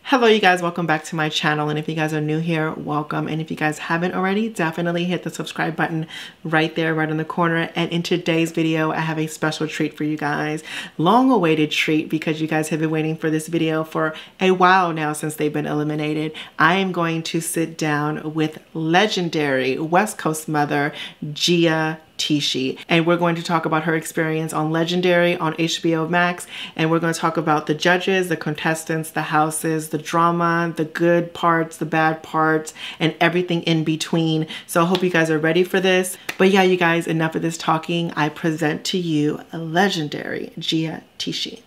Hello you guys, welcome back to my channel, and if you guys are new here, welcome, and if you guys haven't already, definitely hit the subscribe button right there, right in the corner. And in today's video, I have a special treat for you guys. Long awaited treat, because you guys have been waiting for this video for a while now since they've been eliminated. I am going to sit down with legendary West Coast mother Gia Tisci, and we're going to talk about her experience on Legendary on HBO Max, and we're going to talk about the judges, the contestants, the houses, the drama, the good parts, the bad parts, and everything in between. So I hope you guys are ready for this. But yeah, you guys, enough of this talking. I present to you legendary Gia Tisci.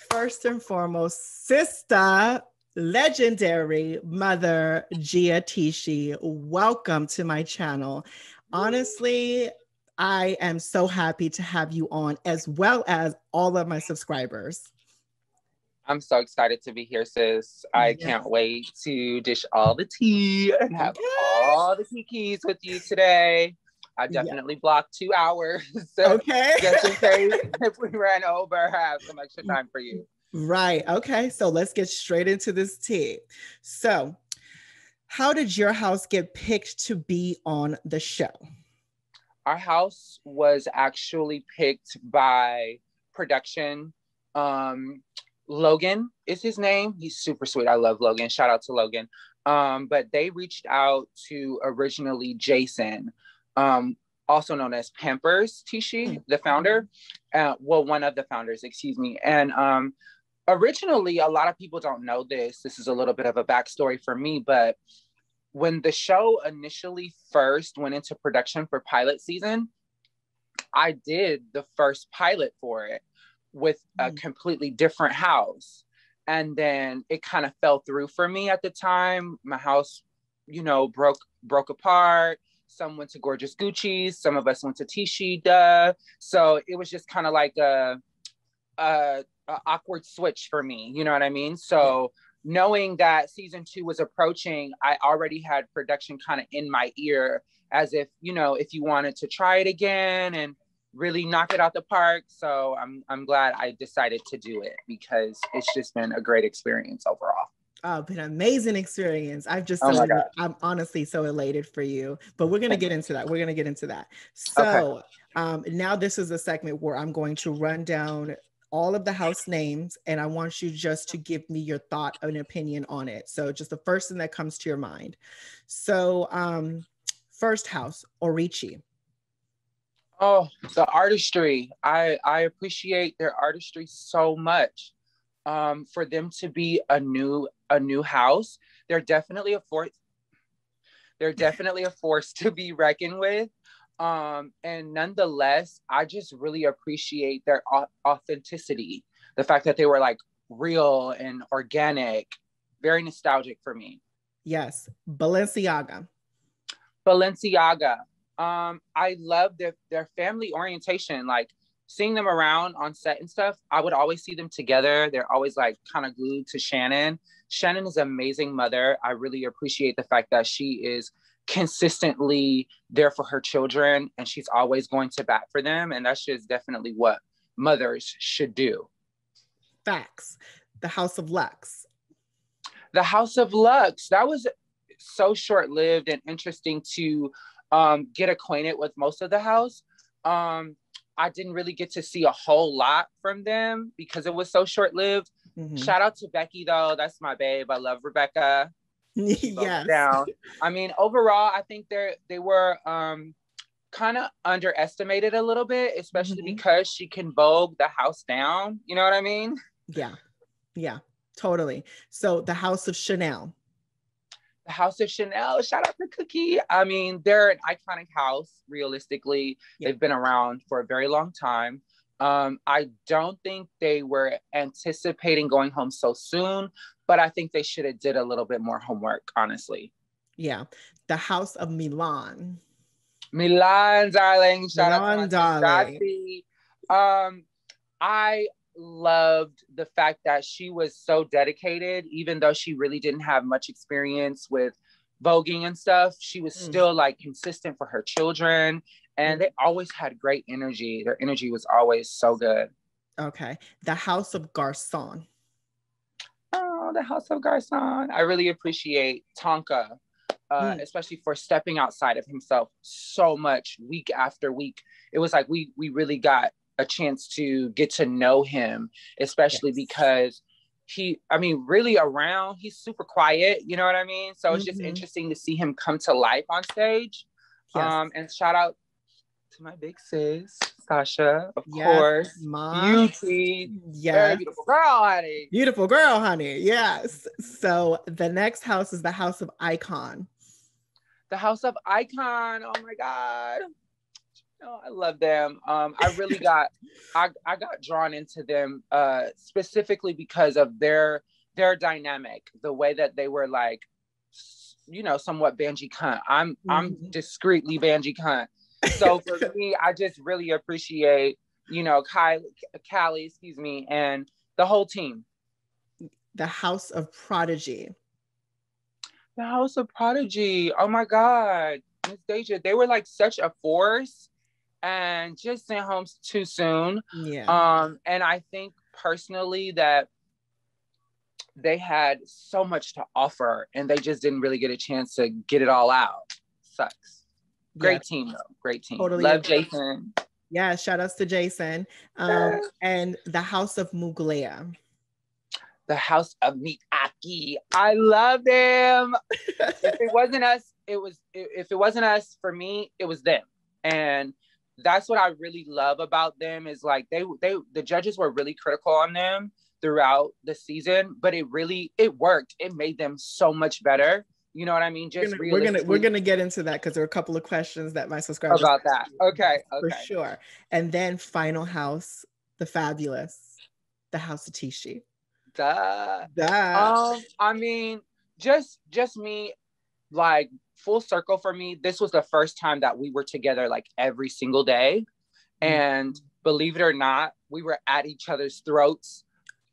First and foremost, sister, legendary mother Gia Tisci, welcome to my channel. Honestly, I am so happy to have you on, as well as all of my subscribers. I'm so excited to be here, sis. I can't wait to dish all the tea and have all the tea keys with you today. I definitely blocked 2 hours. So just in case if we ran over, I have some extra time for you. Right. Okay. So let's get straight into this tea. So how did your house get picked to be on the show? Our house was actually picked by production. Logan is his name. He's super sweet. I love Logan. Shout out to Logan. But they reached out to originally Jason, also known as Pampers Tishi, the founder. Well, one of the founders, excuse me. And originally, a lot of people don't know this. This is a little bit of a backstory for me, but when the show initially first went into production for pilot season, I did the first pilot for it with a completely different house. And then it kind of fell through for me at the time. My house, you know, broke apart. Some went to Gorgeous Gucci's. Some of us went to Tishi, duh. So it was just kind of like a awkward switch for me, you know what I mean? So knowing that season 2 was approaching, I already had production kind of in my ear, as if, you know, if you wanted to try it again and really knock it out the park. So I'm glad I decided to do it, because it's just been a great experience overall. Oh, been an amazing experience. I'm honestly so elated for you, but we're going to get into that. We're going to get into that. So now this is a segment where I'm going to run down all of the house names, and I want you just to give me your thought and opinion on it. So just the first thing that comes to your mind. So first house, Orici. Oh, the artistry. I appreciate their artistry so much. For them to be a new house, they're definitely a force. They're definitely a force to be reckoned with. And nonetheless, I just really appreciate their authenticity. The fact that they were like real and organic, very nostalgic for me. Yes. Balenciaga. I love their family orientation. Like seeing them around on set and stuff, I would always see them together. They're always like kind of glued to Shannon. Shannon is an amazing mother. I really appreciate the fact that she is consistently there for her children, and she's always going to bat for them. And that's just definitely what mothers should do. Facts. The House of Lux. The House of Lux. That was so short-lived and interesting to get acquainted with most of the house. I didn't really get to see a whole lot from them because it was so short-lived. Shout out to Becky though. That's my babe. I love Rebecca. Yes. Down. I mean, overall, I think they were kind of underestimated a little bit, especially because she can vogue the house down. You know what I mean? Yeah, totally. So the House of Chanel. The House of Chanel, shout out to Cookie. I mean, they're an iconic house, realistically. They've been around for a very long time. I don't think they were anticipating going home so soon, but I think they should have did a little bit more homework, honestly. Yeah. The House of Milan. Milan, darling. Shout Milan, out to my darling. I loved the fact that she was so dedicated, even though she really didn't have much experience with voguing and stuff. She was still like consistent for her children And they always had great energy. Their energy was always so good. Okay. The House of Garcon. Oh, the House of Garcon. I really appreciate Tonka, especially for stepping outside of himself so much week after week. It was like we really got a chance to get to know him, especially because really around, he's super quiet, you know what I mean? So it's just interesting to see him come to life on stage. Yes. And shout out to my big sis, Sasha, of course. Beauty. Yes. Very beautiful girl, honey. Beautiful girl, honey. Yes. So the next house is the House of Icon. The House of Icon. Oh my God. Oh, I love them. I really got I got drawn into them specifically because of their dynamic, the way that they were like, you know, somewhat Banji cunt. I'm discreetly Banji cunt. So for me, I just really appreciate, you know, Callie, excuse me, and the whole team. The House of Prodigy. The House of Prodigy. Oh my God. Miss Deja, they were like such a force and just sent home too soon. Yeah. And I think personally that they had so much to offer and they just didn't really get a chance to get it all out. Sucks. Great team though. Great team. Totally. Love Jason. Yeah, shout outs to Jason. And the House of Mugler. The House of Miyake. I love them. If it wasn't us, if it wasn't us, for me, it was them. And that's what I really love about them is like the judges were really critical on them throughout the season, but it worked. It made them so much better. You know what I mean? Just we're gonna get into that because there are a couple of questions that my subscribers about that. Okay, for sure. And then final house, the fabulous, the House of Tishi. Duh. I mean, just me, like full circle for me. This was the first time that we were together like every single day, and believe it or not, we were at each other's throats.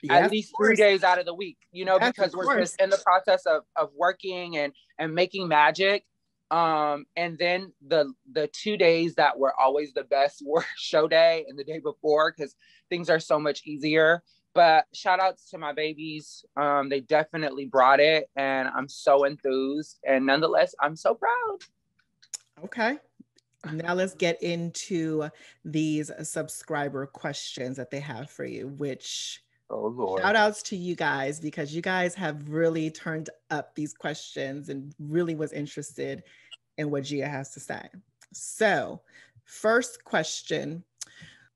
At least 3 days out of the week, you know, because we're just in the process of working and making magic. And then the 2 days that were always the best were show day and the day before, because things are so much easier. But shout outs to my babies. They definitely brought it and I'm so enthused. And nonetheless, I'm so proud. Okay. Now let's get into these subscriber questions that they have for you, which... Oh Lord. Shout outs to you guys because you guys have really turned up these questions and really was interested in what Gia has to say. So, first question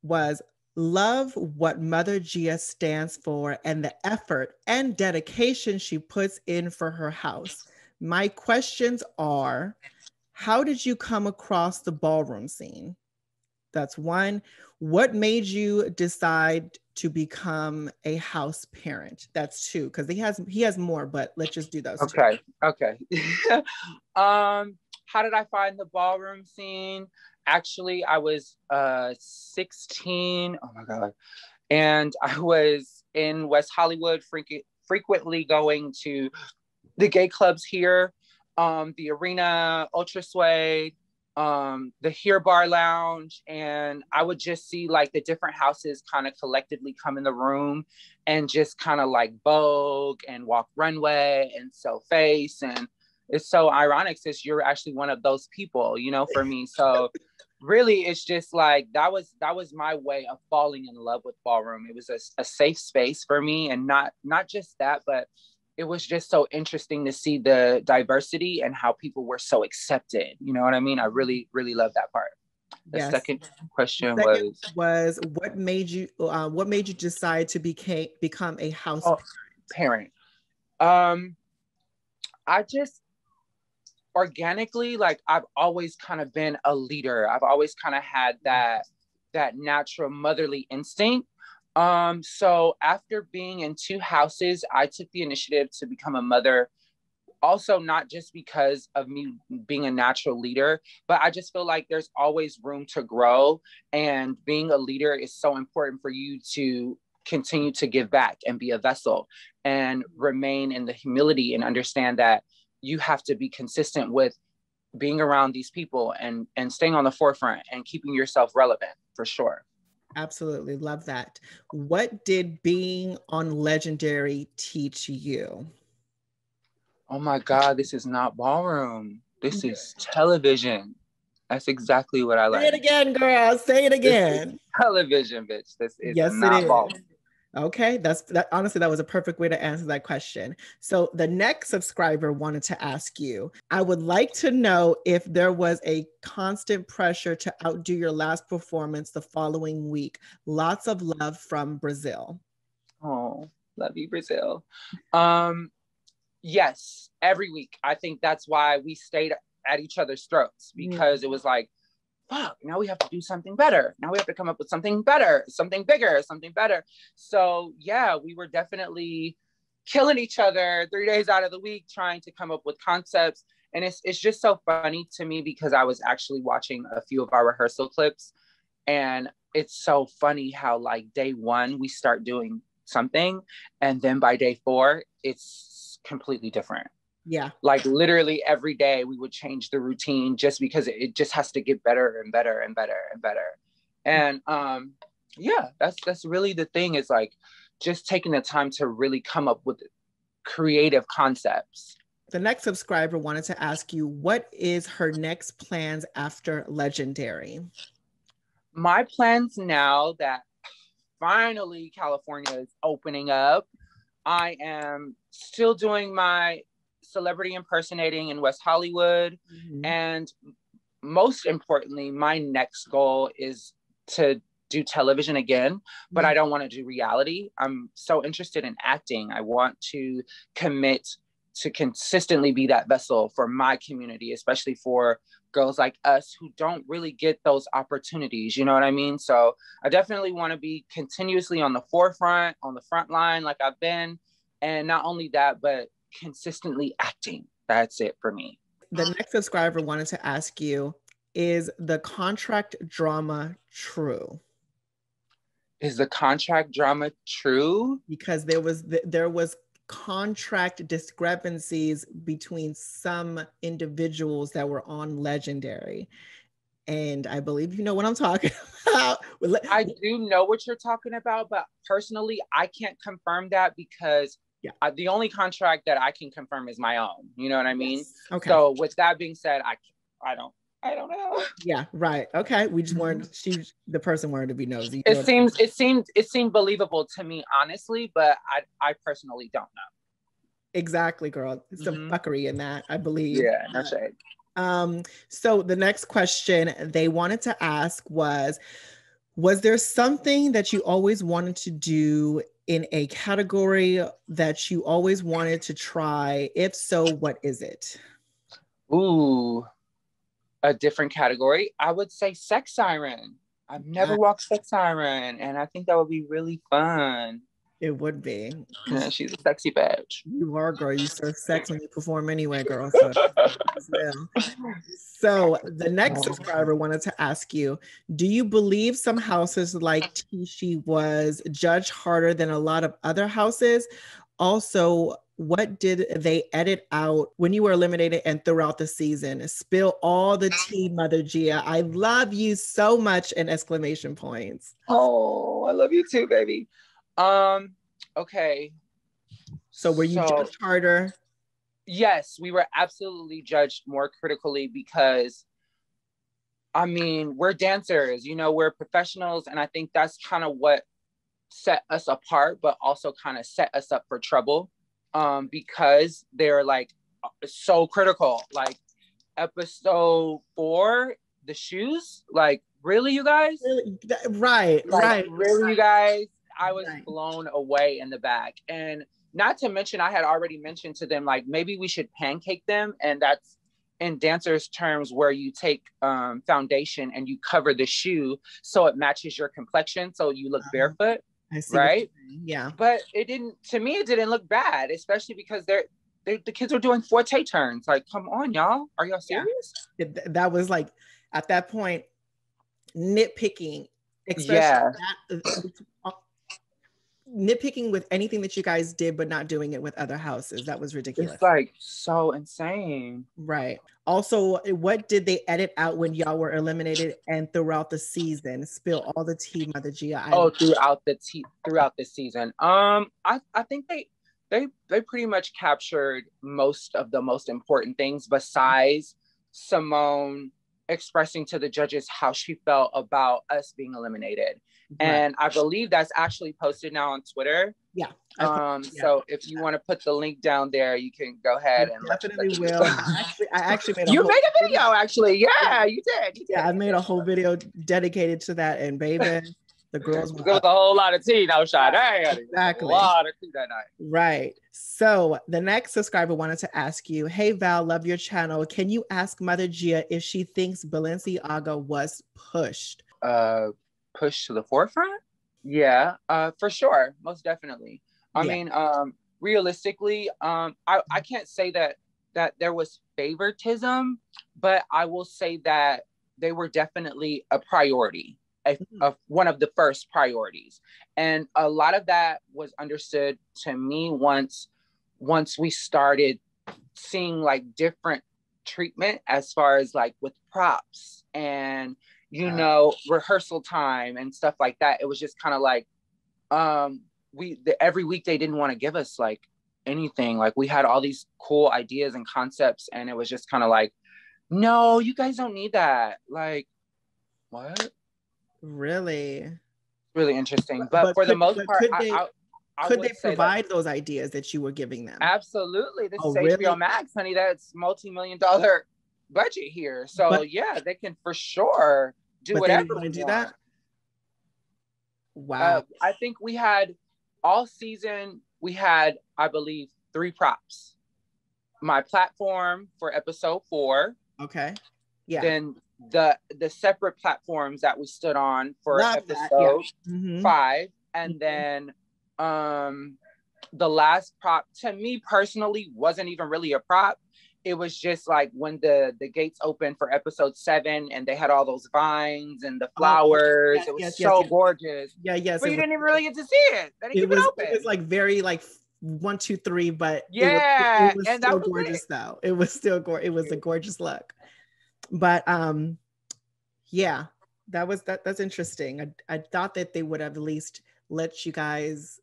was, love what Mother Gia stands for and the effort and dedication she puts in for her house. My questions are, how did you come across the ballroom scene? That's one. What made you decide to become a house parent? That's two, because he has more, but let's just do those two. Okay. How did I find the ballroom scene? Actually, I was 16. Oh my God. And I was in West Hollywood, frequently going to the gay clubs here, the Arena, Ultra Suede, the Here Bar Lounge, and I would just see like the different houses kind of collectively come in the room and just kind of like Vogue and Walk Runway and Sell Face. And it's so ironic since you're actually one of those people, you know, for me. So really it's just like that was my way of falling in love with ballroom. It was a safe space for me, and not just that, but it was just so interesting to see the diversity and how people were so accepted. You know what I mean? I really, really love that part. The second question was what made you decide to become a house parent? I just organically, like, I've always kind of been a leader. I've always kind of had that natural motherly instinct. So after being in 2 houses, I took the initiative to become a mother. Also, not just because of me being a natural leader, but I just feel like there's always room to grow. And being a leader is so important for you to continue to give back and be a vessel and remain in the humility and understand that you have to be consistent with being around these people and staying on the forefront and keeping yourself relevant, for sure. Absolutely. Love that. What did being on Legendary teach you? Oh my God, this is not ballroom. This is television. That's exactly what I Say it learned. again, girl. Say it again. Television, bitch. This is Yes, it not is. ballroom. Okay, that honestly, that was a perfect way to answer that question. So the next subscriber wanted to ask you, I would like to know if there was a constant pressure to outdo your last performance the following week. Lots of love from Brazil. Oh, love you, Brazil. Yes, every week. I think that's why we stayed at each other's throats, because it was like, fuck, now we have to do something better. Now we have to come up with something better, something bigger, something better. So yeah, we were definitely killing each other 3 days out of the week, trying to come up with concepts. And it's just so funny to me, because I was actually watching a few of our rehearsal clips, and it's so funny how like day one, we start doing something, and then by day 4, it's completely different. Yeah. Like literally every day we would change the routine, just because it just has to get better and better and better and better. And yeah, that's really the thing, is like just taking the time to really come up with creative concepts. The next subscriber wanted to ask you, what is her next plans after Legendary? My plans now that finally California is opening up, I am still doing my celebrity impersonating in West Hollywood. And most importantly, my next goal is to do television again, but I don't want to do reality. I'm so interested in acting. I want to commit to consistently be that vessel for my community, especially for girls like us who don't really get those opportunities. You know what I mean? So I definitely want to be continuously on the forefront, on the front line, like I've been. And not only that, but consistently acting. That's it for me. The next subscriber wanted to ask you, is the contract drama true? Is the contract drama true? Because there was contract discrepancies between some individuals that were on Legendary. And I believe you know what I'm talking about. I do know what you're talking about, but personally, I can't confirm that, because the only contract that I can confirm is my own. You know what I mean? Yes. Okay. So with that being said, I don't know. Yeah, right. Okay. We just wanted the person wanted to be nosy. It seemed believable to me, honestly, but I personally don't know. Exactly, girl. Some fuckery in that, I believe. Yeah, no shade. So the next question they wanted to ask was there something that you always wanted to do in a category that you always wanted to try? If so, what is it? Ooh, a different category. I would say sex siren. I've never walked sex siren, and I think that would be really fun. It would be. Yeah, she's a sexy bitch. You are, girl. You serve sex when you perform anyway, girl. So, so the next subscriber wanted to ask you, do you believe some houses like Tishi was judged harder than a lot of other houses? Also, what did they edit out when you were eliminated and throughout the season? Spill all the tea, Mother Gia. I love you so much, and exclamation points. Oh, I love you too, baby. Okay. So were you judged harder? Yes, we were absolutely judged more critically, because I mean, we're dancers, you know, we're professionals, and I think that's kind of what set us apart, but also kind of set us up for trouble, because they're like so critical. Like episode 4, the shoes, like really, you guys? Right, like, right. Really, you guys? I was blown away in the back. And not to mention, I had already mentioned to them, like, maybe we should pancake them. And that's in dancers' terms, where you take foundation and you cover the shoe so it matches your complexion, so you look barefoot. I see. Right? Yeah. But it didn't look bad, especially because the kids were doing forte turns. Like, come on, y'all. Are y'all serious? Yeah. That was like, at that point, nitpicking. Especially nitpicking with anything that you guys did, but not doing it with other houses. That was ridiculous. It's like so insane. Right. Also, what did they edit out when y'all were eliminated and throughout the season? Spill all the tea, Mother Gia. Throughout the season. I think they pretty much captured most of the most important things, besides Simone expressing to the judges how she felt about us being eliminated. Right. And I believe that's actually posted now on Twitter. Yeah. So if you want to put the link down there, you can go ahead and definitely will. I actually made you made a video actually. Yeah, you did. Yeah, I made a whole video dedicated to that, and baby, the girls there was a whole lot of tea. No shot. Exactly. A lot of tea that night. Right. So the next subscriber wanted to ask you, hey Val, love your channel. Can you ask Mother Gia if she thinks Balenciaga was pushed? Pushed to the forefront? Yeah, for sure. Most definitely. I mean, realistically, I can't say that there was favoritism, but I will say that they were definitely a priority, one of the first priorities. And a lot of that was understood to me once we started seeing like different treatment as far as like with props and rehearsal time and stuff like that. It was just kind of like every week they didn't want to give us like anything. Like we had all these cool ideas and concepts, and it was just kind of like, no, you guys don't need that. Like, what? Really interesting. But for the most part, could they provide those ideas that you were giving them? Absolutely. This is HBO Max, honey. That's multi-million-dollar budget here. So yeah, they can for sure do whatever. They want to do that? Wow. I think we had all season, I believe, 3 props. My platform for episode 4. Okay. Yeah. Then the separate platforms that we stood on for episode 5. And then the last prop, to me personally, wasn't even really a prop. It was just like when the gates opened for episode 7 and they had all those vines and the flowers. It was so gorgeous. Yeah, yes. But you didn't even really get to see it. That didn't even open. It was like very like 1, 2, 3, but yeah, it was still gorgeous though. It was still gorgeous. It was a gorgeous look. But yeah, that's interesting. I thought that they would have at least let you guys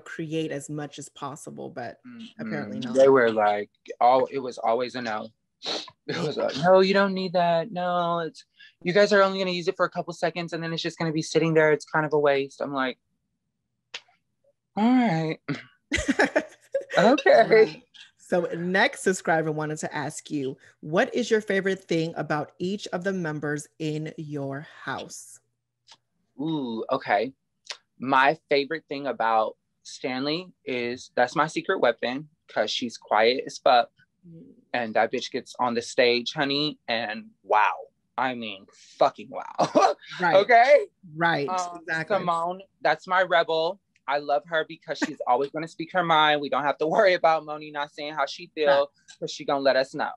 create as much as possible, but apparently not. They were like, it was always a no. It was like, no, you don't need that. No, you guys are only going to use it for a couple seconds and then it's just going to be sitting there. It's kind of a waste. I'm like, all right. Okay. So next subscriber wanted to ask you, what is your favorite thing about each of the members in your house? Ooh, okay. My favorite thing about Stanley is that's my secret weapon, because she's quiet as fuck. And that bitch gets on the stage, honey, and wow. I mean, fucking wow. Right. Okay? Right. Exactly. Simone, that's my rebel. I love her because she's always going to speak her mind. We don't have to worry about Moni not saying how she feels, because she going to let us know.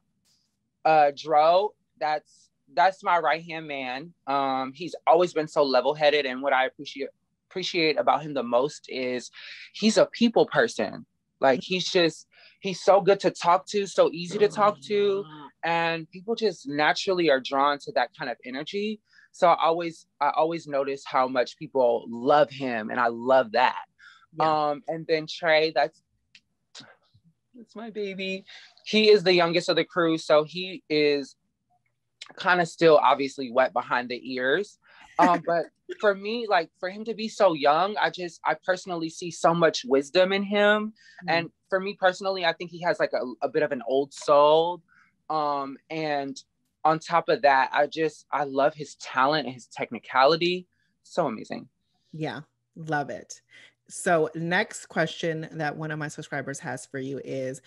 Dro, that's my right-hand man. He's always been so level-headed, and what I appreciate about him the most is he's a people person. Like he's so good to talk to, so easy to talk to, and people just naturally are drawn to that kind of energy. So I always notice how much people love him, and I love that. Yeah. And then Trey, that's my baby. He is the youngest of the crew, so he is kind of still obviously wet behind the ears. But for me, like for him to be so young, I personally see so much wisdom in him. And for me personally, I think he has like a bit of an old soul. And on top of that, I love his talent and his technicality. So amazing. Yeah, love it. So next question that one of my subscribers has for you is,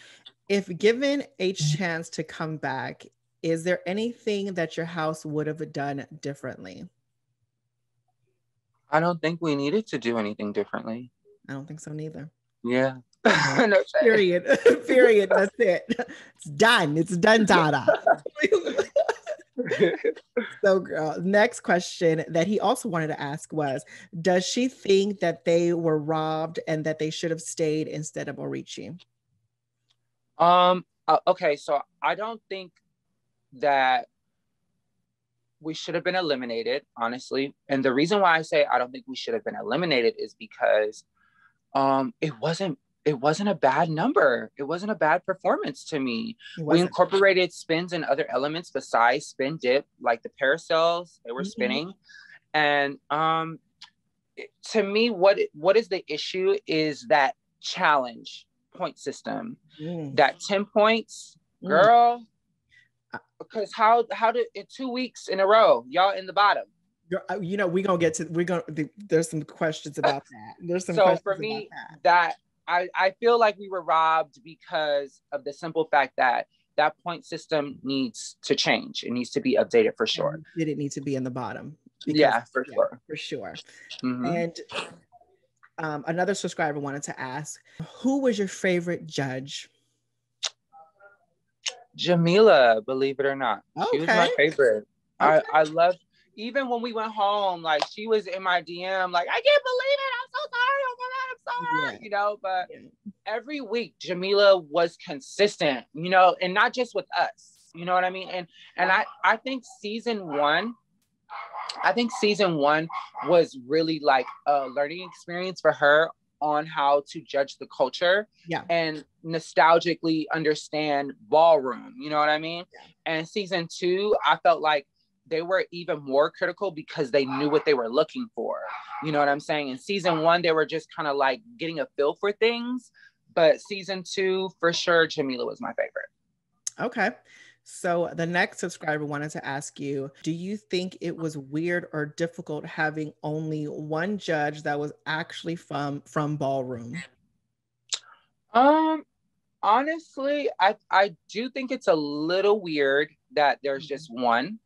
if given a chance to come back, is there anything that your house would have done differently? I don't think we needed to do anything differently. I don't think so neither. Yeah. No, period. Period. That's it. It's done. It's done, Dada. So, girl, next question that he also wanted to ask was, does she think that they were robbed and that they should have stayed instead of Orichi? Okay, so I don't think that we should have been eliminated, honestly. And the reason why I say I don't think we should have been eliminated is because it wasn't a bad number. It wasn't a bad performance to me. We incorporated spins and other elements besides spin dip, like the parasails, they were spinning. And to me, what is the issue is that challenge point system. That 10 points, girl. Because how did in 2 weeks in a row, y'all in the bottom? You know, there's some questions about that. There's some so questions for me that I feel like we were robbed because of the simple fact that that point system needs to change. It needs to be updated for sure. Did it need to be in the bottom? Because, sure. For sure. And another subscriber wanted to ask, who was your favorite judge? Jamila, believe it or not. Okay. She was my favorite. Okay. I loved, even when we went home, like she was in my DM, like, I can't believe it. I'm so sorry. Oh my God, I'm so hurt, you know, but every week Jamila was consistent, you know, and not just with us, you know what I mean? And I think season one was really like a learning experience for her on how to judge the culture and nostalgically understand ballroom, you know what I mean? And season 2, I felt like they were even more critical because they knew what they were looking for, you know what I'm saying? In season 1, they were just kind of like getting a feel for things, but season 2, for sure, Jamila was my favorite. Okay. So the next subscriber wanted to ask you, do you think it was weird or difficult having only one judge that was actually from Ballroom? Honestly, I do think it's a little weird that there's just one.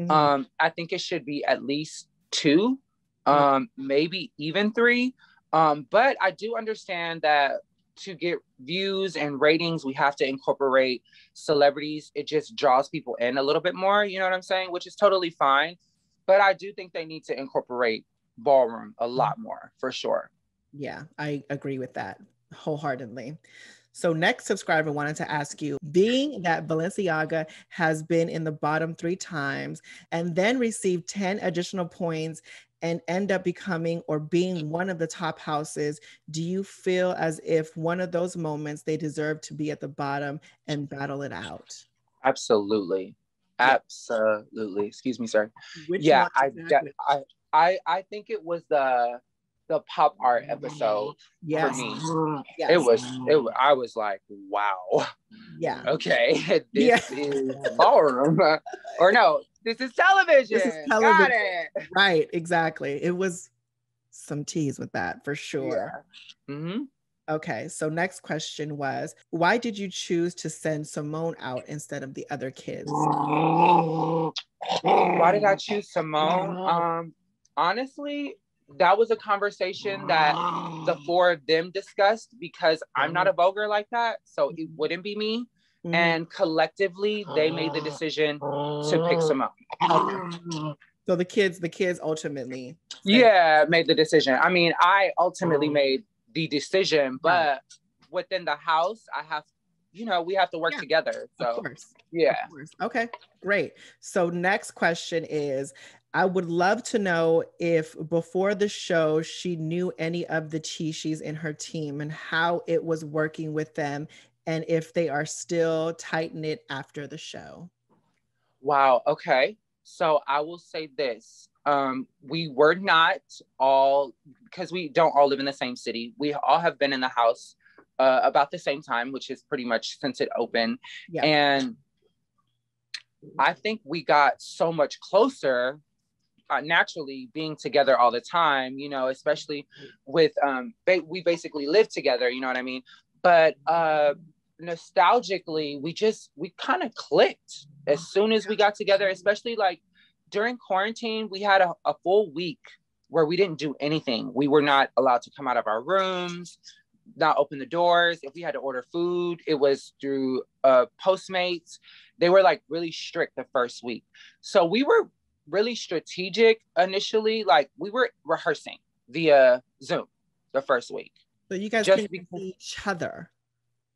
I think it should be at least 2, maybe even 3. But I do understand that to get views and ratings, we have to incorporate celebrities. It just draws people in a little bit more, you know what I'm saying? Which is totally fine. But I do think they need to incorporate Ballroom a lot more, for sure. Yeah, I agree with that wholeheartedly. So next subscriber wanted to ask you, being that Balenciaga has been in the bottom 3 times and then received 10 additional points and end up becoming or being one of the top houses, do you feel as if one of those moments they deserve to be at the bottom and battle it out? Absolutely. Absolutely. Excuse me, sir. Which one exactly? I think it was the pop art episode for me. I was like, wow. Yeah. Okay. This is ballroom. Or no, this is television. This is television. Got it. Right, exactly. It was some tease with that for sure. Yeah. Okay, so next question was, why did you choose to send Simone out instead of the other kids? Why did I choose Simone? Honestly, that was a conversation that the 4 of them discussed because I'm not a voguer like that, so it wouldn't be me. And collectively, they made the decision to pick Simone. Okay. So the kids ultimately made the decision. I mean, I ultimately made the decision, but within the house, we have to work together. So, of course. Okay, great. So next question is, I would love to know if before the show, she knew any of the Tishis in her team and how it was working with them and if they are still tight-knit after the show. Wow. Okay. So I will say this. We were not all, because we don't all live in the same city. We all have been in the house about the same time, which is pretty much since it opened. Yeah. And I think we got so much closer naturally being together all the time, you know, especially with, we basically live together, you know what I mean? But nostalgically, we kind of clicked as soon as we got together, especially like during quarantine. We had a full week where we didn't do anything. We were not allowed to come out of our rooms. not open the doors. If we had to order food, it was through Postmates. They were like really strict the first week. So we were really strategic initially. Like we were rehearsing via Zoom the first week. So you guys couldn't see each other?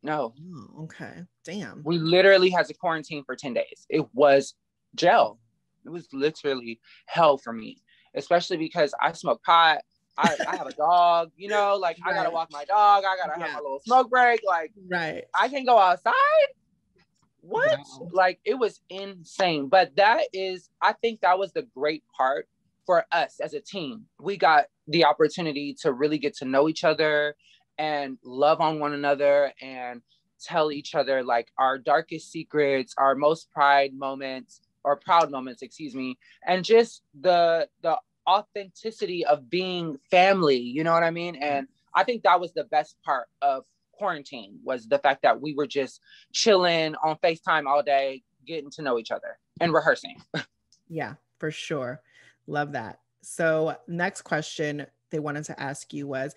No. Oh, okay. Damn. We literally had to quarantine for 10 days. It was jail. It was literally hell for me, especially because I smoke pot. I have a dog, you know, like I gotta walk my dog. I gotta have my little smoke break. Like, I can't go outside. What? Wow. Like, it was insane. But I think that was the great part for us as a team. We got the opportunity to really get to know each other and love on one another and tell each other like our darkest secrets, our most proud moments, excuse me, and just the authenticity of being family, you know what I mean? And I think that was the best part of quarantine, was the fact that we were just chilling on FaceTime all day, getting to know each other and rehearsing. Yeah, for sure. Love that. So next question they wanted to ask you was,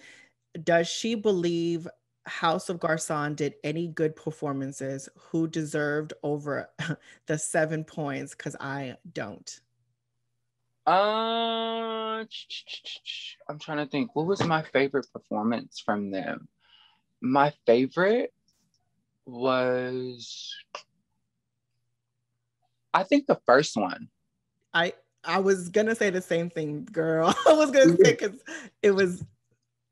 does she believe House of Garcon did any good performances? Who deserved over the 7 points? Because I don't. I'm trying to think. What was my favorite performance from them? My favorite was, I think, the first one. I was gonna say the same thing, girl. I was gonna say, because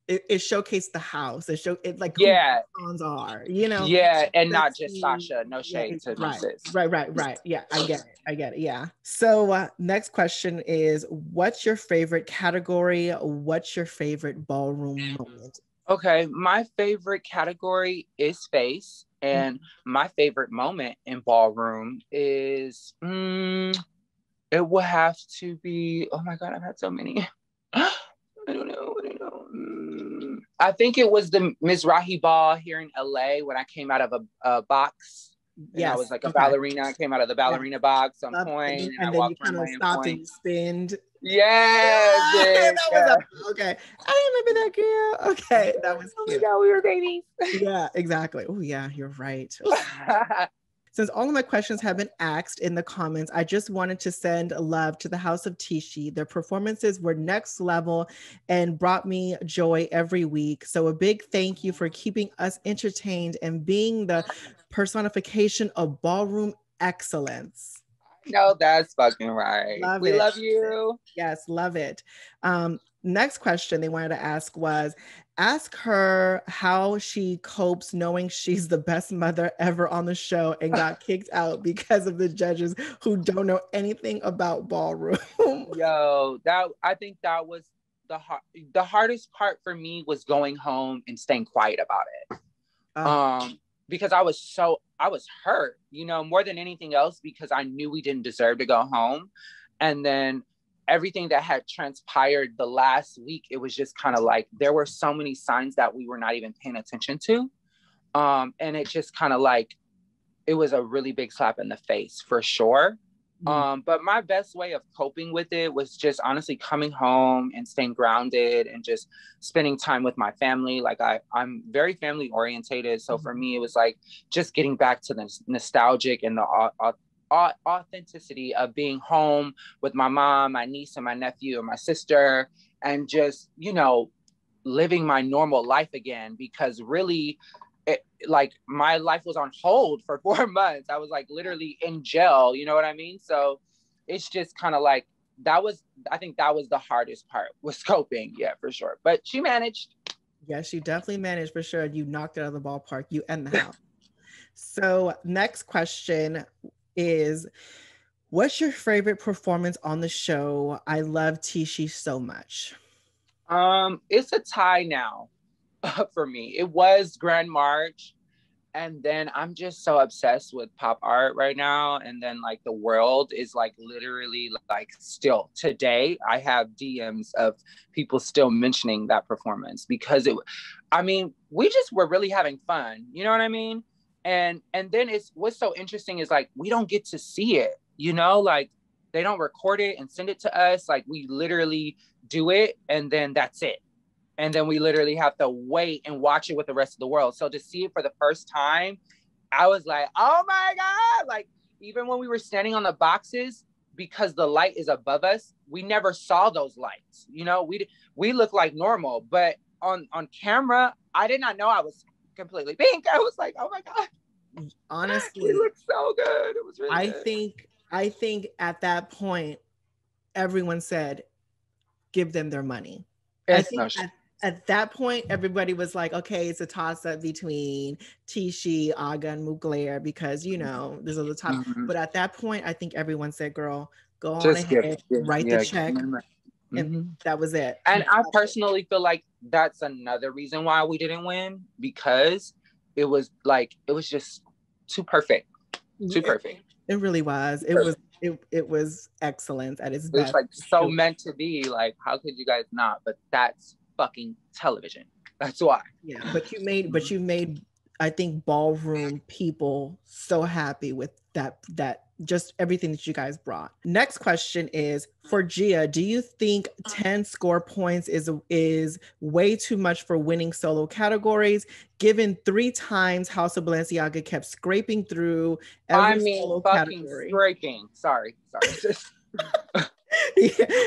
it showcased the house. It like who Garcons are, you know. Yeah, and not just Sasha. No shade to Mrs. Right. Yeah, I get it. Yeah. So next question is, what's your favorite category? What's your favorite ballroom moment? Okay, my favorite category is face, and my favorite moment in ballroom is it will have to be, oh my God, I've had so many. I don't know. I think it was the Mizrahi ball here in LA when I came out of a box. Yeah, I was like a ballerina. I came out of the ballerina box on point, and I walked you kind of stopped and spinned. Yes. Okay. I remember that, girl. Okay, that was cute. Oh my God, we were babies. Yeah, exactly. Oh yeah, you're right. Since all of my questions have been asked in the comments, I just wanted to send love to the House of Tishi. Their performances were next level and brought me joy every week. So a big thank you for keeping us entertained and being the personification of ballroom excellence. No, that's fucking right. We love you. Yes, love it. Next question they wanted to ask was, ask her how she copes knowing she's the best mother ever on the show and got kicked out because of the judges who don't know anything about ballroom. Yo, I think that was the hardest part for me, was going home and staying quiet about it. Because I was hurt, you know, more than anything else, because I knew we didn't deserve to go home. And then everything that had transpired the last week, it was just kind of like, there were so many signs that we were not even paying attention to. And it just kind of like, it was a really big slap in the face for sure. But my best way of coping with it was just honestly coming home and staying grounded and just spending time with my family. Like I'm very family orientated. So for me, it was like just getting back to the nostalgic and the authenticity of being home with my mom, my niece and my nephew and my sister, and just, you know, living my normal life again. Because really, like my life was on hold for 4 months. I was like literally in jail, you know what I mean? So it's just kind of like, I think that was the hardest part, was coping. Yeah, for sure. But she managed. Yeah, she definitely managed for sure. You knocked it out of the ballpark, you and the house. So next question is, what's your favorite performance on the show? I love Tishi so much. It's a tie now. For me, it was Grand March, and then I'm just so obsessed with pop art right now, and then like the world is like literally like, still today I have DMs of people still mentioning that performance, because we just were really having fun, you know what I mean? And then what's so interesting is like, we don't get to see it, you know, like they don't record it and send it to us. Like we literally do it, and then that's it. And then we literally have to wait and watch it with the rest of the world. So to see it for the first time, I was like, oh my God. Like, even when we were standing on the boxes, because the light is above us, we never saw those lights. You know, we look like normal, but on camera, I did not know I was completely pink. I was like, oh my God. Honestly, we looked so good. It was really good. I think at that point, everyone said, give them their money. I think at that point, everybody was like, okay, it's a toss up between Tishi, Aga, and Mugler because, you know, these are the top. Mm-hmm. But at that point, I think everyone said, girl, go on ahead, write the check. And that was it. And I personally feel like that's another reason why we didn't win, because it was just too perfect. Too perfect. It really was. It was excellent at its best. It was like so meant to be. Like, how could you guys not? But that's fucking television. That's why. Yeah, but you made I think ballroom people so happy with that just everything that you guys brought. Next question is for Gia. Do you think 10 score points is way too much for winning solo categories, given 3 times House of Balenciaga kept scraping through every solo category? Scraping. Sorry.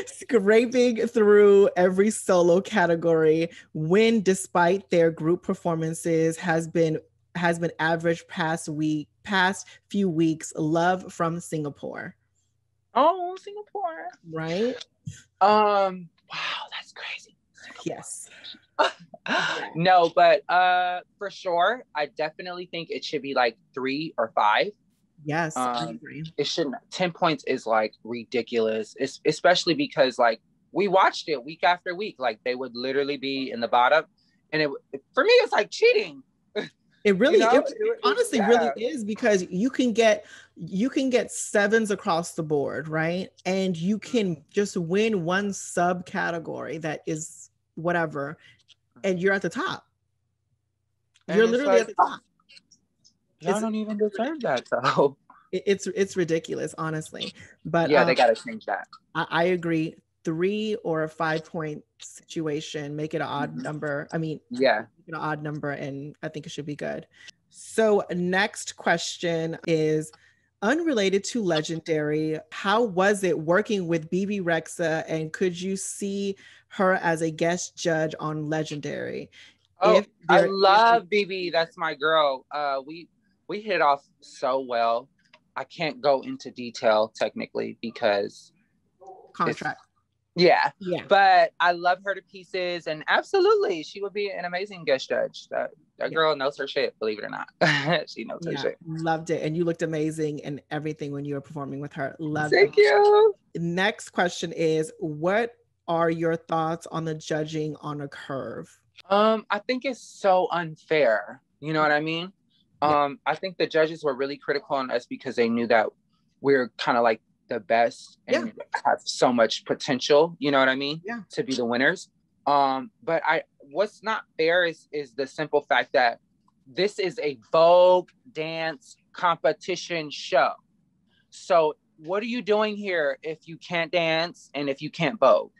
Scraping through every solo category when, despite their group performances has been average past few weeks. Love from Singapore. Oh, Singapore. Right? Wow, that's crazy. Yes. No, but for sure, I definitely think it should be like 3 or 5. Yes, I agree. It shouldn't. 10 points is like ridiculous, especially because like we watched it week after week. Like they would literally be in the bottom, and for me, it's like cheating. It really, it honestly really is, because you can get 7s across the board, right? And you can just win one subcategory that is whatever, and you're at the top. You're literally at the top. Y'all don't even deserve that, though. It's ridiculous, honestly. But yeah, they gotta change that. I agree. 3 or a 5 point situation, make it an odd number. I mean, yeah, make it an odd number, and I think it should be good. So next question is unrelated to Legendary. How was it working with BB Rexa, and could you see her as a guest judge on Legendary? Oh, I love BB. That's my girl. We hit off so well. I can't go into detail technically because contract. Yeah. But I love her to pieces, and absolutely, she would be an amazing guest judge. That girl knows her shit, believe it or not. She knows her shit. Loved it. And you looked amazing and everything when you were performing with her. Thank you. Next question is, what are your thoughts on the judging on a curve? I think it's so unfair. You know what I mean? I think the judges were really critical on us because they knew that we're kind of like the best and have so much potential, you know what I mean? To be the winners. But what's not fair is the simple fact that this is a Vogue dance competition show. So what are you doing here if you can't dance and if you can't Vogue?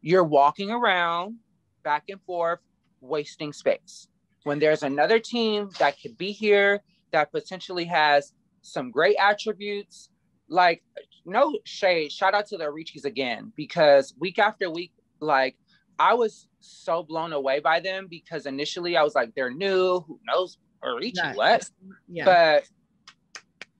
You're walking around back and forth, wasting space. When there's another team that could be here, that potentially has some great attributes, like, no shade, shout out to the Arichis again, because week after week, like, I was so blown away by them, because initially I was like, they're new, who knows Arichi, what? Yeah. But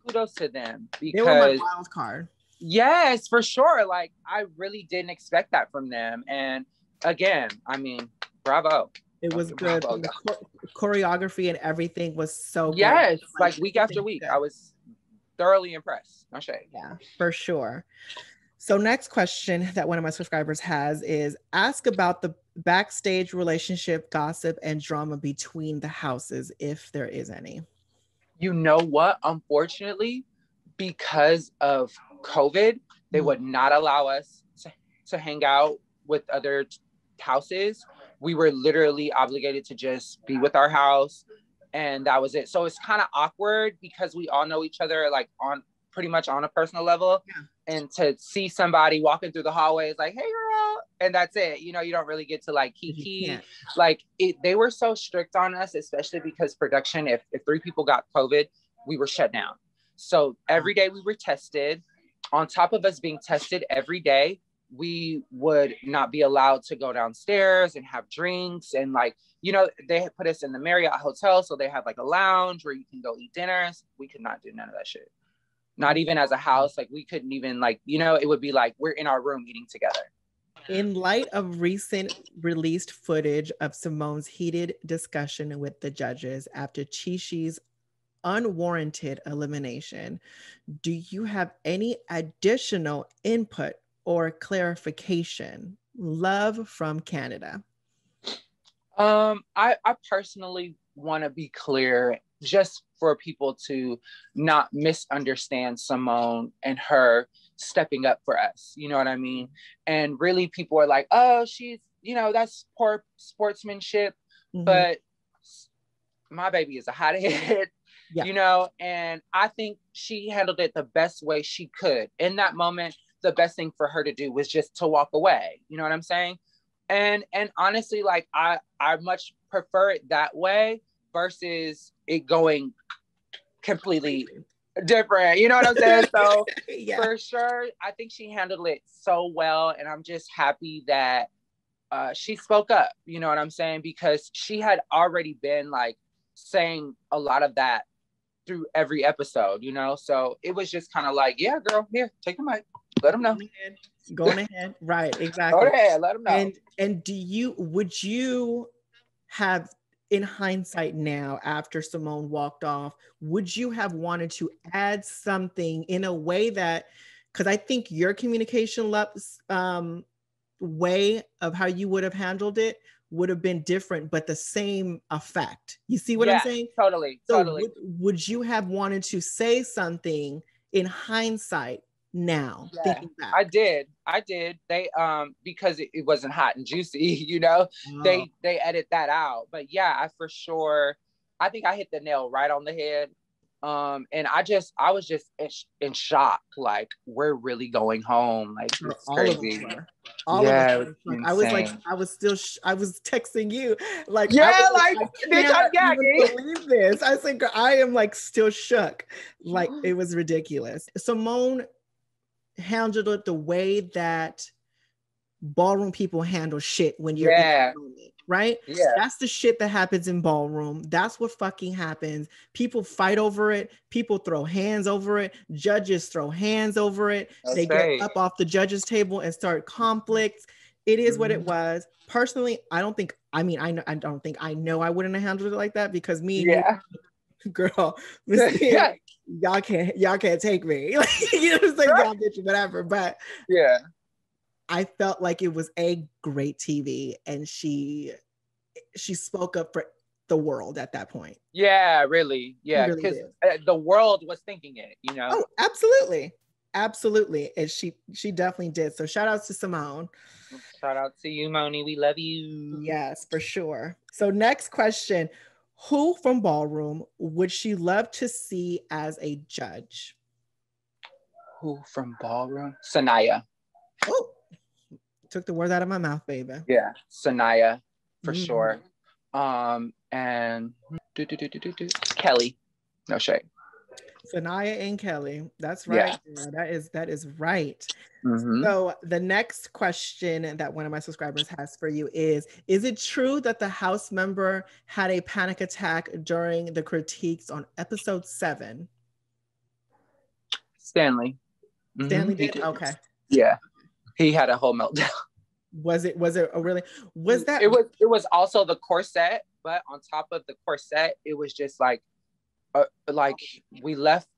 kudos to them, because they were my wild card. Yes, for sure. Like, I really didn't expect that from them. And again, I mean, bravo. It was good. The choreography and everything was so good. Yes, like week after week, I was thoroughly impressed. No shade. Yeah, for sure. So next question that one of my subscribers has is, ask about the backstage relationship gossip and drama between the houses, if there is any. You know what? Unfortunately, because of COVID, they would not allow us to hang out with other houses. We were literally obligated to just be with our house, and that was it. So it's kind of awkward because we all know each other, like, on pretty much on a personal level. And to see somebody walking through the hallway is like, hey girl, and that's it. You know, you don't really get to like You kiki. can't. Like they were so strict on us, especially because production, if 3 people got COVID, we were shut down. So every day we were tested. On top of us being tested every day, we would not be allowed to go downstairs and have drinks. And like, you know, they had put us in the Marriott hotel, so they have like a lounge where you can go eat dinners. We could not do none of that shit. Not even as a house. Like we couldn't even, like, you know, it would be like we're in our room eating together. In light of recent released footage of Simone's heated discussion with the judges after Tishi's unwarranted elimination, do you have any additional input or clarification? Love from Canada. I personally want to be clear, just for people to not misunderstand Simone and her stepping up for us. You know what I mean? And really, people are like, "Oh, she's, you know, that's poor sportsmanship," but my baby is a hothead. You know, and I think she handled it the best way she could. In that moment, the best thing for her to do was just to walk away. You know what I'm saying? And honestly, like I much prefer it that way versus it going completely different. You know what I'm saying? So for sure, I think she handled it so well, and I'm just happy that she spoke up. You know what I'm saying? Because she had already been like saying a lot of that through every episode, you know? So it was just kind of like, yeah, girl, here, take the mic. Let them know. Going ahead. Right, exactly. Go ahead, let them know. And would you have, in hindsight now, after Simone walked off, would you have wanted to add something in a way that, because I think your communication way of how you would have handled it would have been different, but the same effect. You see what I'm saying? Totally. Would you have wanted to say something in hindsight now, thinking back? I did. They because it wasn't hot and juicy, you know, they edit that out. But yeah, I think I hit the nail right on the head. And I was just in shock. Like, we're really going home. Like, it's crazy. All of us. Like, I was texting you. Like, I can't believe this. I was like, I am like still shook. Like, it was ridiculous. Simone handled it the way that ballroom people handle shit when you're in the moment, right? That's the shit that happens in ballroom. That's what fucking happens. People fight over it. People throw hands over it. Judges throw hands over it. They get up off the judges table and start conflicts. It is what it was. Personally, I don't think I know I wouldn't have handled it like that, because me and you, girl, y'all can't take me. Like, you know what I'm saying? Y'all bitch, whatever. But I felt like it was a great TV, and she spoke up for the world at that point. Yeah, really. Yeah, because the world was thinking it, you know? Oh, absolutely. And she definitely did. So shout out to Simone. Shout out to you, Moni. We love you. Yes, for sure. So next question. Who from Ballroom would she love to see as a judge? Who from Ballroom? Sanaya. Oh, took the words out of my mouth, baby. Yeah, Sanaya, for sure. And Kelly. No shade. Sanaya and Kelly. That's right. Yeah. That is right. So the next question that one of my subscribers has for you is it true that the house member had a panic attack during the critiques on episode 7? Stanley. Stanley did? Okay. Yeah. He had a whole meltdown. Was that it was also the corset, but on top of the corset, it was just like we left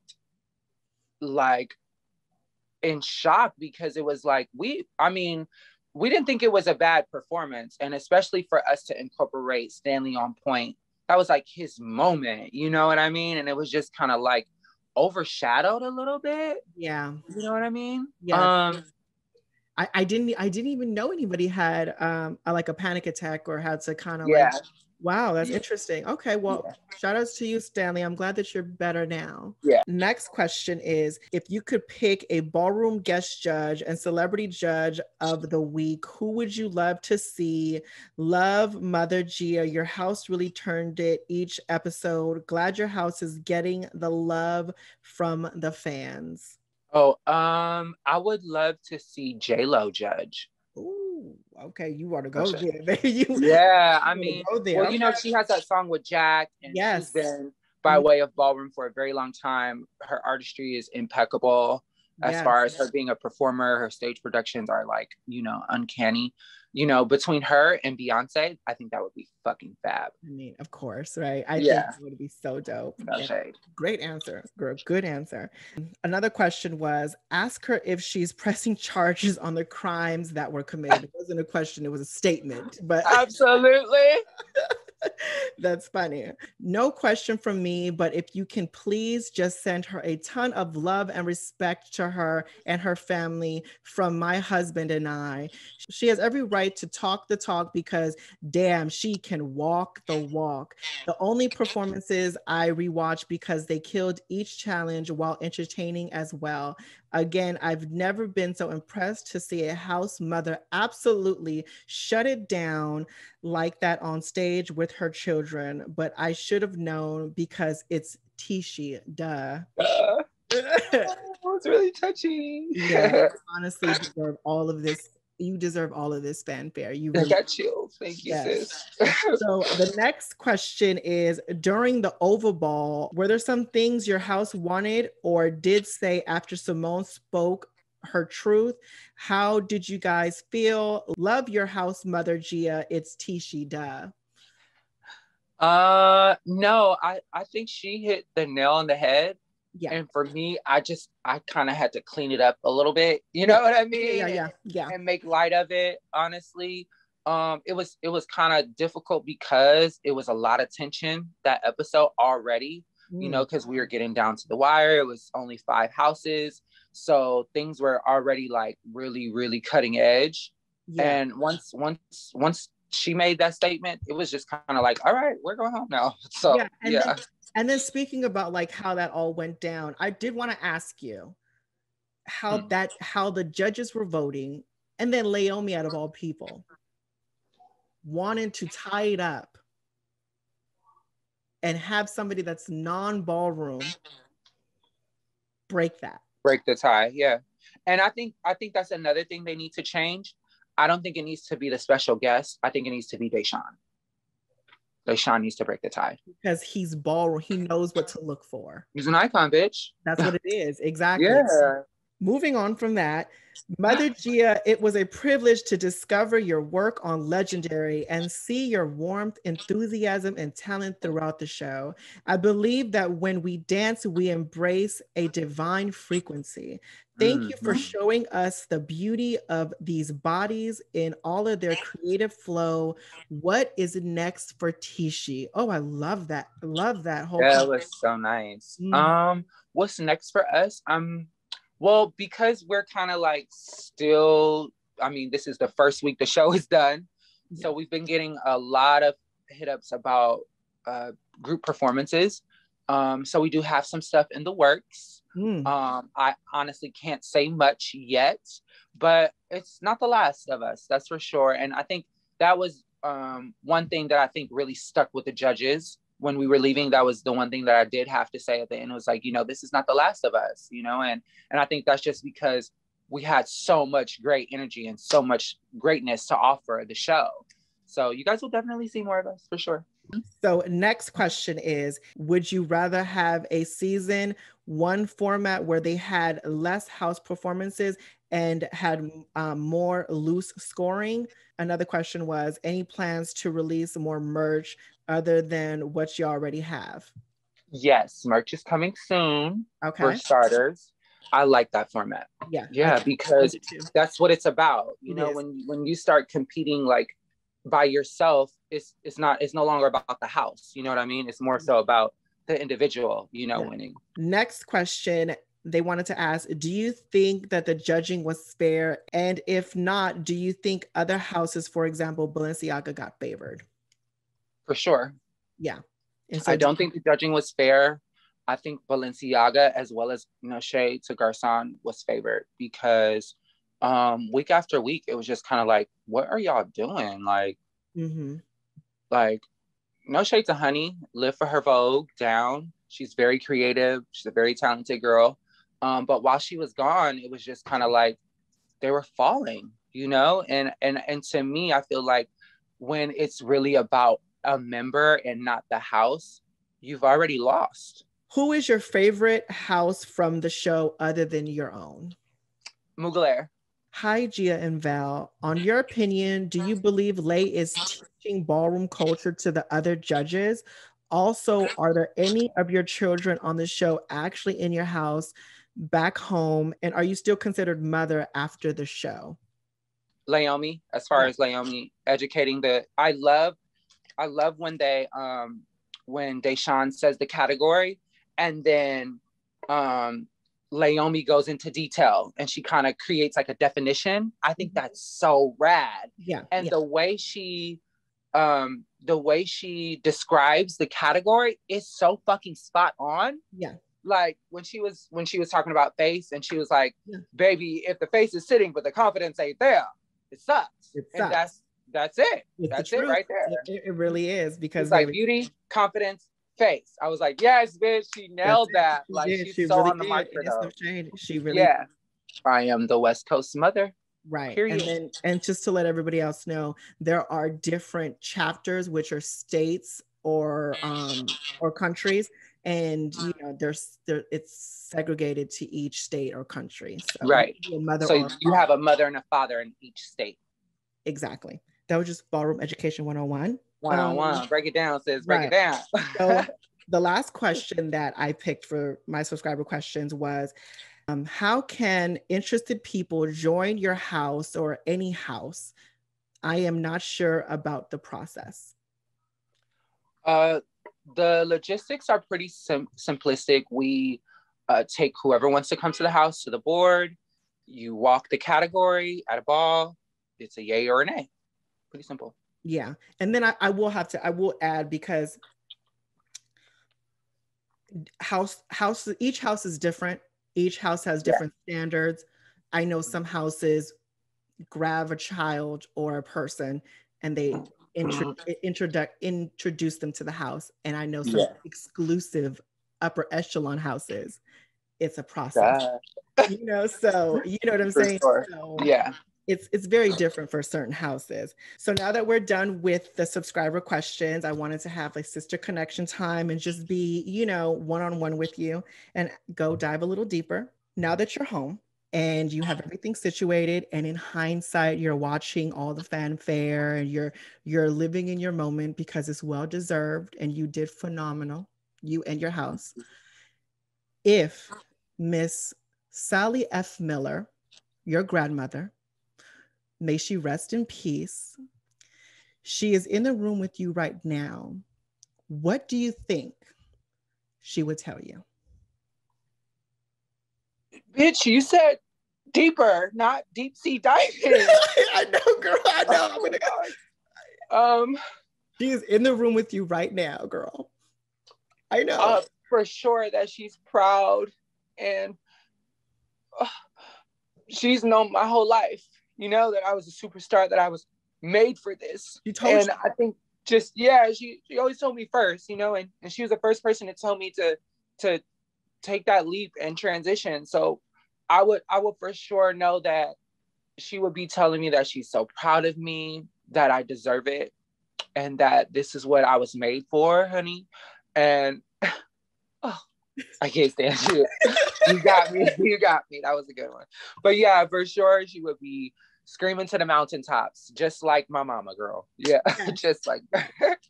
like in shock, because it was like we didn't think it was a bad performance, and especially for us to incorporate Stanley on point, that was like his moment, you know what I mean? And it was just kind of like overshadowed a little bit. Yeah, you know what I mean? Yeah. I didn't even know anybody had like a panic attack or had to kind of like, Yeah. wow, that's interesting. Okay, well, Yeah. shout outs to you, Stanley. I'm glad that you're better now. Yeah. Next question is, if you could pick a ballroom guest judge and celebrity judge of the week, who would you love to see? Love Mother Gia. Your house really turned it each episode. Glad your house is getting the love from the fans. Oh, I would love to see J-Lo judge. Ooh, okay, you want to For go sure. there. you Yeah, I want to mean, go there. well, Okay. you know, she has that song with Jack, and she's Yes. been by way of ballroom for a very long time. Her artistry is impeccable as far as her being a performer. Her stage productions are like, you know, uncanny. You know, between her and Beyonce, I think that would be fucking fab. I mean, of course, right? I think Yeah. it would be so dope. No shade. Great answer, girl. Good answer. Another question was, ask her if she's pressing charges on the crimes that were committed. It wasn't a question, it was a statement, but Absolutely. that's funny. No question from me, but if you can please just send her a ton of love and respect to her and her family from my husband and I. She has every right to talk the talk because damn, she can walk the walk. The only performances I rewatch because they killed each challenge while entertaining as well. Again, I've never been so impressed to see a house mother absolutely shut it down like that on stage with her children, but I should have known because it's Tishi, duh. It's really touching. Yeah, honestly, deserve all of this. You deserve all of this fanfare. You I really got chills. Thank you, yes. sis. So the next question is, during the Oval Ball, were there some things your house wanted or did say after Simone spoke her truth? How did you guys feel? Love your house, Mother Gia. It's Tishi, duh. No, I think she hit the nail on the head. Yeah. And for me, I kind of had to clean it up a little bit. You know what I mean? Yeah. And make light of it, honestly. It was kind of difficult because it was a lot of tension that episode already, you know, because we were getting down to the wire. It was only 5 houses. So things were already like really, really cutting edge. Yeah. And once she made that statement, it was just kind of like, all right, we're going home now. So yeah. And then speaking about like how that all went down, I did want to ask you how the judges were voting, and then Laomi, out of all people, wanted to tie it up and have somebody that's non-ballroom break the tie. Yeah. And I think that's another thing they need to change. I don't think it needs to be the special guest. I think it needs to be Deshaun. Deshaun needs to break the tie. Because he's ballroom. He knows what to look for. He's an icon, bitch. That's what it is. Exactly. Yeah. Moving on from that, Mother Gia, it was a privilege to discover your work on Legendary and see your warmth, enthusiasm, and talent throughout the show. I believe that when we dance, we embrace a divine frequency. Thank you for showing us the beauty of these bodies in all of their creative flow. What is next for Tishi? Oh, I love that. I love that whole. That was so nice. What's next for us? Well, because we're kind of like still, I mean, this is the first week the show is done. Yeah. So we've been getting a lot of hit ups about group performances. So we do have some stuff in the works. I honestly can't say much yet, but it's not the last of us, that's for sure. And I think that was one thing that I think really stuck with the judges when we were leaving. That was the one thing that I did have to say at the end. It was like, you know, this is not the last of us, you know, and I think that's just because we had so much great energy and so much greatness to offer the show. So you guys will definitely see more of us for sure. So next question is, would you rather have a season 1 format where they had less house performances and had more loose scoring? Another question was, any plans to release more merch other than what you already have? Yes, merch is coming soon. Okay. For starters. I like that format. Yeah, because that's what it's about. You know, when you start competing like by yourself, it's no longer about the house. You know what I mean? It's more so about the individual, you know, winning. Next question. They wanted to ask, do you think that the judging was fair? And if not, do you think other houses, for example, Balenciaga, got favored? For sure. Yeah. And so I don't think the judging was fair. I think Balenciaga, as well as Shade to Garcon, was favored because week after week, it was just kind of like, what are y'all doing? Like, like, no shade to Honey, live for her Vogue, down. She's very creative. She's a very talented girl. But while she was gone, it was just kind of like they were falling, you know? And to me, I feel like when it's really about a member and not the house, you've already lost. Who is your favorite house from the show other than your own? Mugler. Hi, Gia and Val. On your opinion, do you believe Lay is teaching ballroom culture to the other judges? Also, are there any of your children on the show actually in your house back home? And are you still considered mother after the show? Laomi, as far as Laomi educating I love when Deshawn says the category and then Laomi goes into detail and she kind of creates like a definition. I think that's so rad. Yeah. And the way she describes the category is so fucking spot on. Yeah. Like when she was talking about face and she was like, baby, if the face is sitting but the confidence ain't there, it sucks. And that's it. That's it right there. It really is, because it's like beauty, confidence, face. I was like, yes, bitch, she nailed that. Like she's so really on the microphone. She really did. I am the West Coast mother. Right. Period. And just to let everybody else know, there are different chapters, which are states or countries, and you know it's segregated to each state or country. So right. So you have a mother and a father in each state. Exactly. That was just Ballroom Education 101. 101. Break it down, sis. Break it down. So the last question that I picked for my subscriber questions was, how can interested people join your house or any house? I am not sure about the process. The logistics are pretty simplistic. We take whoever wants to come to the house to the board. You walk the category at a ball. It's a yay or an nay. Pretty simple. Yeah. And then I will add, because each house is different. Each house has different standards. I know some houses grab a child or a person and they introduce them to the house. And I know some exclusive upper echelon houses, it's a process. You know, so you know what I'm saying? Sure. So, it's very different for certain houses. So now that we're done with the subscriber questions, I wanted to have a sister connection time and just be, you know, one-on-one with you and go dive a little deeper. Now that you're home and you have everything situated, and in hindsight, you're watching all the fanfare and you're living in your moment because it's well-deserved and you did phenomenal, you and your house. If Miss Sally F. Miller, your grandmother, may she rest in peace, she is in the room with you right now, what do you think she would tell you? Bitch, you said deeper, not deep sea diving. I know, girl. I know. I'm gonna go. She is in the room with you right now, girl. I know. For sure that she's proud, and she's known my whole life. You know, that I was a superstar, that I was made for this. And I think just, she always told me first, you know, and she was the first person to tell me to take that leap and transition. So I would for sure know that she would be telling me that she's so proud of me, that I deserve it, and that this is what I was made for, honey. And I can't stand you. You got me. That was a good one. But yeah, for sure, she would be screaming to the mountaintops, just like my mama, girl. Yeah, just like.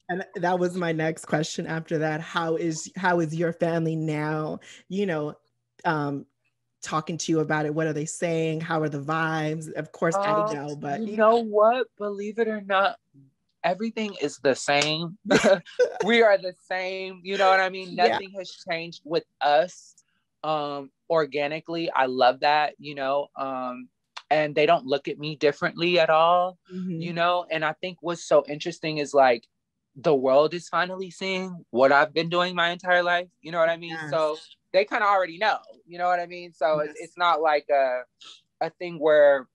And that was my next question after that. How is your family now? You know, talking to you about it. What are they saying? How are the vibes? Of course, I know, but you know what? Believe it or not, everything is the same. We are the same. You know what I mean? Nothing has changed with us. organically. I love that, and they don't look at me differently at all, and I think what's so interesting is like the world is finally seeing what I've been doing my entire life. You know what I mean? Yes. So they kind of already know, you know what I mean? So yes. it's not like a thing where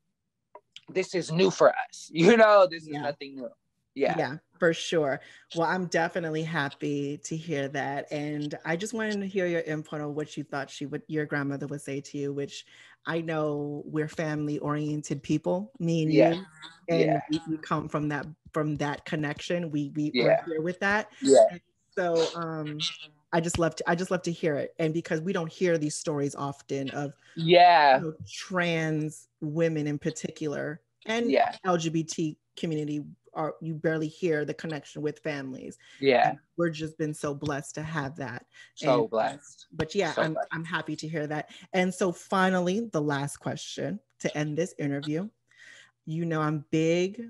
this is new for us, this is nothing new. Yeah, for sure. Well, I'm definitely happy to hear that. And I just wanted to hear your input on what you thought your grandmother would say to you, which I know we're family oriented people, me and you. And we come from that connection. We're here with that. Yeah. And so I just love to hear it. And because we don't hear these stories often of trans women in particular and LGBT community, you barely hear the connection with families. And we're just been so blessed to have that. So blessed. But I'm happy to hear that. And so finally, the last question to end this interview. I'm big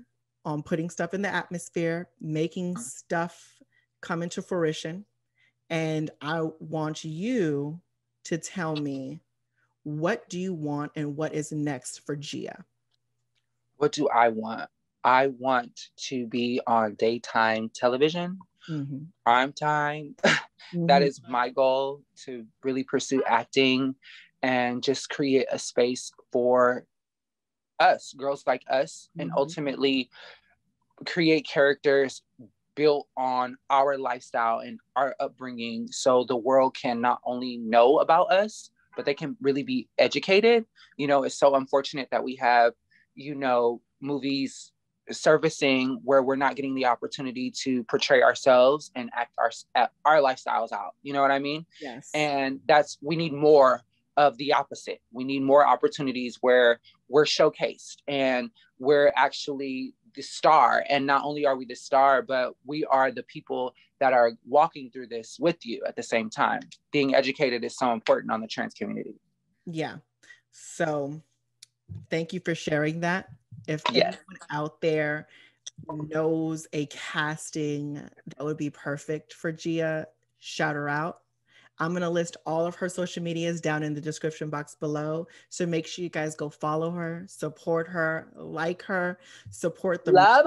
on putting stuff in the atmosphere, making stuff come into fruition. And I want you to tell me, what do you want and what is next for Gia? What do I want? I want to be on daytime television, prime time. That is my goal, to really pursue acting and just create a space for us, girls like us, and ultimately create characters built on our lifestyle and our upbringing, so the world can not only know about us, but they can really be educated. It's so unfortunate that we have, movies servicing where we're not getting the opportunity to portray ourselves and act our lifestyles out. You know what I mean? Yes. And we need more of the opposite. We need more opportunities where we're showcased and we're actually the star. And not only are we the star, but we are the people that are walking through this with you at the same time. Being educated is so important on the trans community. Yeah. So thank you for sharing that. If anyone out there knows a casting that would be perfect for Gia, shout her out. I'm going to list all of her social medias down in the description box below. So make sure you guys go follow her, support her, like her, support the love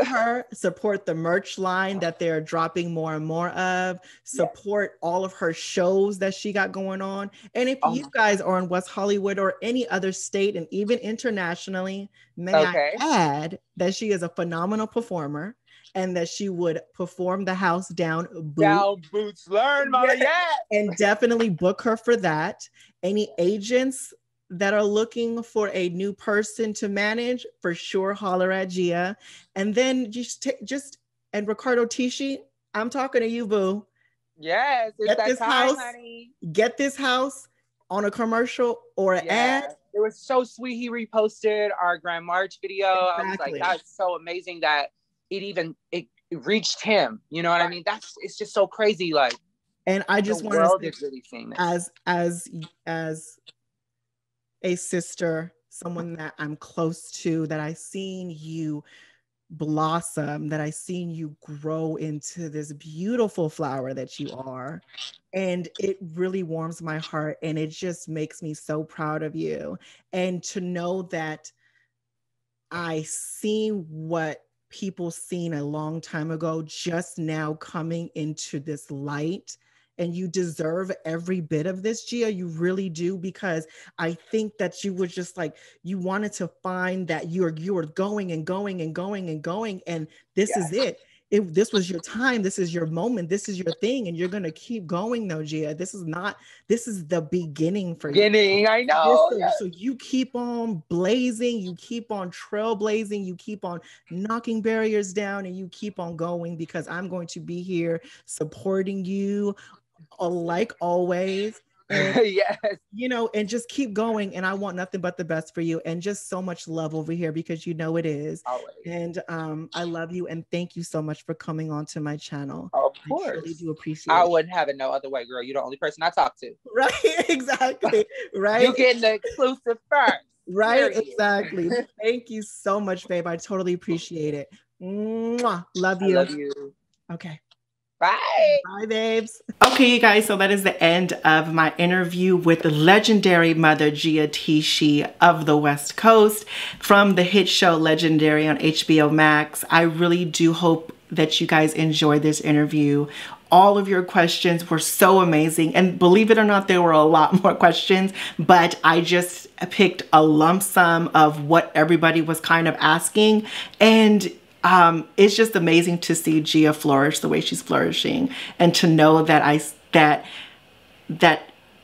her, support the merch line that they're dropping more and more of, support all of her shows that she got going on. And if you guys are in West Hollywood or any other state and even internationally, may I add that she is a phenomenal performer, and that she would perform the house down boots, learn, mother, and definitely book her for that. Any agents that are looking for a new person to manage, for sure, holler at Gia. And then and Ricardo Tishi, I'm talking to you, boo. Yes, get this house, honey. Get this house on a commercial or an ad. It was so sweet. He reposted our Grand March video. Exactly. I was like, that's so amazing that it reached him. You know what I mean? It's just so crazy. Like, and I just want to say, really seeing this. As a sister, someone that I'm close to, that I've seen you blossom, that I've seen you grow into this beautiful flower that you are. And it really warms my heart, and it just makes me so proud of you. And to know that I see what people seen a long time ago just now coming into this light, and you deserve every bit of this, Gia. You really do, because I think that you were just like, you wanted to find that you were going and going and going and going, and this is it. This was your time. This is your moment. This is your thing, and you're gonna keep going, though, Gia. This is the beginning for you. I know. So you keep on blazing. You keep on trailblazing. You keep on knocking barriers down, and you keep on going, because I'm going to be here supporting you, like always. And, and just keep going. And I want nothing but the best for you, and just so much love over here, because you know it is. Always. And I love you, and thank you so much for coming on to my channel. Of course. I really do appreciate it. I wouldn't have it no other way, girl. You're the only person I talk to. Right, exactly. Right. You're getting the exclusive first. Right, exactly. Thank you so much, babe. I totally appreciate it. Mwah. Love you. I love you. Okay. Bye. Bye, babes. Okay, you guys, so that is the end of my interview with the legendary Mother Gia Tisci of the West Coast from the hit show Legendary on HBO Max. I really do hope that you guys enjoyed this interview. All of your questions were so amazing. And believe it or not, there were a lot more questions, but I just picked a lump sum of what everybody was kind of asking. And it's just amazing to see Gia flourish the way she's flourishing, and to know that that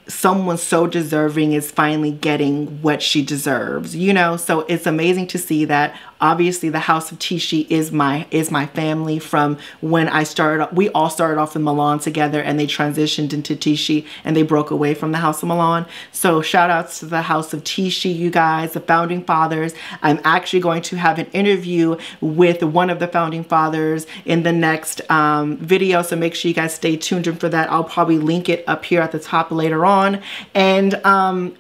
someone so deserving is finally getting what she deserves, you know? So it's amazing to see that. Obviously, the House of Tishi is my family from when I started. We all started off in Milan together, and they transitioned into Tishi, and they broke away from the House of Milan. So shout outs to the House of Tishi, you guys, the founding fathers. I'm actually going to have an interview with one of the founding fathers in the next video, so make sure you guys stay tuned in for that. I'll probably link it up here at the top later on. And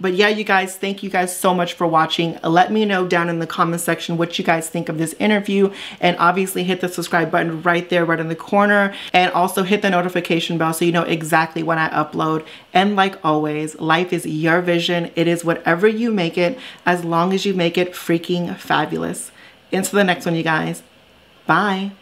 but yeah, you guys, thank you guys so much for watching. Let me know down in the comment section what you guys think of this interview, and obviously hit the subscribe button right there, right in the corner, and also hit the notification bell so you know exactly when I upload. And like always, life is your vision. It is whatever you make it, as long as you make it freaking fabulous. Into the next one, you guys. Bye.